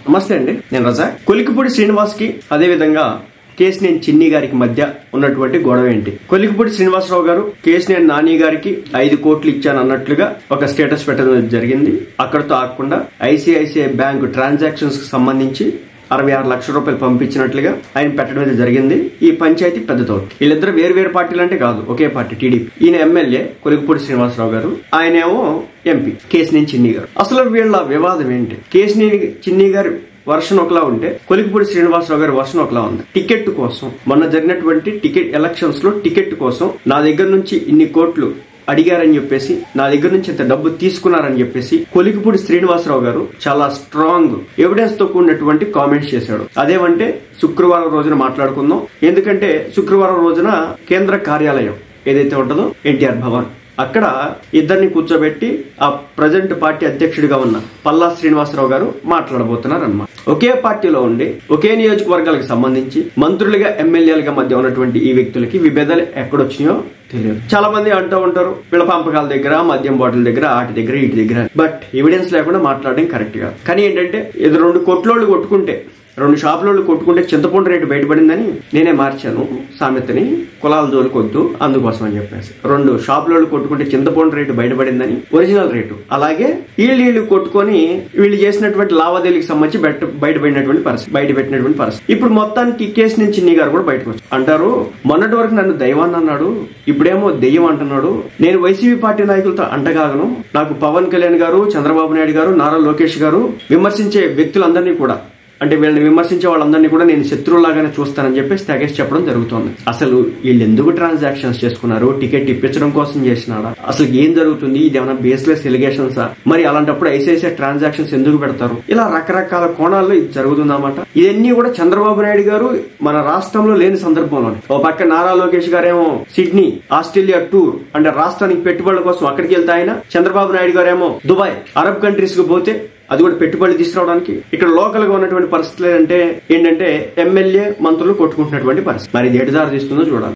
నమస్తే అండి, నేను రజా. కొలికిపూడి శ్రీనివాస్ కి అదే విధంగా కేశినేని చిన్ని గారికి మధ్య ఉన్నటువంటి గొడవ ఏంటి? కొలికిపూడి శ్రీనివాసరావు గారు కేశినేని నాని గారికి 5 కోట్లు ఇచ్చాను అన్నట్లుగా ఒక స్టేటస్ పెట్టడం జరిగింది. అక్కడతో ఆగకుండా ఐసిఐసిఐ బ్యాంక్ ట్రాన్సాక్షన్స్ కి సంబంధించి 66 లక్షల రూపాయలు పంపించినట్లుగా ఆయన పెట్టడం జరిగింది. ఈ పంచాయతీ పెద్దతో వీళ్ళిద్దరు వేరు పార్టీలు అంటే కాదు, ఒకే పార్టీ టీడీపీ. ఈయన ఎమ్మెల్యే కొలికిపూడి శ్రీనివాసరావు గారు, ఆయనేమో ఎంపీ కేశినేని చిన్ని గారు. అసలు వీళ్ళ వివాదం ఏంటి? కేశినేని చిన్ని గారు వర్షన్ ఒకలా ఉంటే కొలికిపూడి శ్రీనివాసరావు గారి వర్షన్ ఒకలా ఉంది. టికెట్ కోసం మొన్న జరిగినటువంటి ఎలక్షన్స్ లో టికెట్ కోసం నా దగ్గర నుంచి ఇన్ని కోట్లు అడిగారని చెప్పేసి, నా దగ్గర నుంచి ఇంత డబ్బు తీసుకున్నారని చెప్పేసి కొలికిపూడి శ్రీనివాసరావు గారు చాలా స్ట్రాంగ్ ఎవిడెన్స్ తో కూడినటువంటి కామెంట్స్ చేశాడు. అదేమంటే శుక్రవారం రోజున మాట్లాడుకుందాం. ఎందుకంటే శుక్రవారం రోజున కేంద్ర కార్యాలయం ఏదైతే ఉంటుందో ఎన్టీఆర్ భవన్, అక్కడ ఇద్దరిని కూర్చోబెట్టి ఆ ప్రజెంట్ పార్టీ అధ్యక్షుడిగా ఉన్న పల్లా శ్రీనివాసరావు గారు మాట్లాడబోతున్నారు అన్నమాట. ఒకే పార్టీలో ఉండి ఒకే నియోజకవర్గాలకు సంబంధించి మంత్రులుగా ఎమ్మెల్యేలుగా మధ్య ఉన్నటువంటి ఈ వ్యక్తులకి విభేదాలు ఎక్కడొచ్చినాయో తెలియదు. చాలా మంది అంటూ ఉంటారు వీళ్ళ పంపకాల దగ్గర, మద్యం బాటిల్ దగ్గర, ఆటి దగ్గర, ఇటు దగ్గర. బట్ ఎవిడెన్స్ లేకుండా మాట్లాడడం కరెక్ట్ గా. కానీ ఏంటంటే ఇది 2 కొట్లోళ్ళు కొట్టుకుంటే, 2 షాపులోళ్ళు కొట్టుకుంటే చింతపండు రేటు బయటపడిందని నేనే మార్చాను సామెతని. కులాల జోలికొద్దు అందుకోసం అని చెప్పేసి 2 షాపులోళ్ళు కొట్టుకుంటే చింతపండు రేటు బయటపడిందని ఒరిజినల్ రేటు. అలాగే వీళ్ళు కొట్టుకొని వీళ్ళు చేసినటువంటి లావాదేవీలకు సంబంధించి బయటపడినటువంటి పరిస్థితి. ఇప్పుడు మొత్తానికి కేశినేని చిన్ని గారు కూడా బయటకు వచ్చారు. అంటారు మొన్నటి వరకు నన్ను దైవాన్ని అన్నాడు, ఇప్పుడేమో దెయ్యం అంటున్నాడు. నేను వైసీపీ పార్టీ నాయకులతో అంటగాగను. నాకు పవన్ కళ్యాణ్ గారు, చంద్రబాబు నాయుడు గారు, నారా లోకేష్ గారు విమర్శించే వ్యక్తులందరినీ కూడా, అంటే వీళ్ళని విమర్శించే వాళ్ళందరినీ కూడా నేను శత్రువులాగానే చూస్తానని చెప్పేసి తెగేసి చెప్పడం జరుగుతుంది. అసలు వీళ్ళు ఎందుకు ట్రాన్సాక్షన్స్ చేసుకున్నారు? టికెట్ ఇప్పించడం కోసం చేసినాడా? అసలు ఏం జరుగుతుంది? ఇది ఏమైనా బేస్లెస్ ఎలిగేషన్సా? మరి అలాంటప్పుడు ఐసిఐసిఐ ట్రాన్సాక్షన్స్ ఎందుకు పెడతారు? ఇలా రకరకాల కోణాల్లో ఇది జరుగుతుందన్నమాట. ఇవన్నీ కూడా చంద్రబాబు నాయుడు గారు మన రాష్ట్రంలో లేని సందర్భంలోనే. ఓ పక్క నారా లోకేష్ గారేమో సిడ్నీ ఆస్ట్రేలియా టూర్ అంటే రాష్ట్రానికి పెట్టుబడుల కోసం అక్కడికి వెళ్తే ఆయన, చంద్రబాబు నాయుడు గారేమో దుబాయ్ అరబ్ కంట్రీస్ కు పోతే అది కూడా పెట్టుబడులు తీసుకురావడానికి. ఇక్కడ లోకల్ గా ఉన్నటువంటి పరిస్థితులు ఏంటంటే ఎమ్మెల్యే మంత్రులు కొట్టుకుంటున్నటువంటి పరిస్థితి. మరి ఇది ఎటు దారి తీస్తుందో చూడాలి.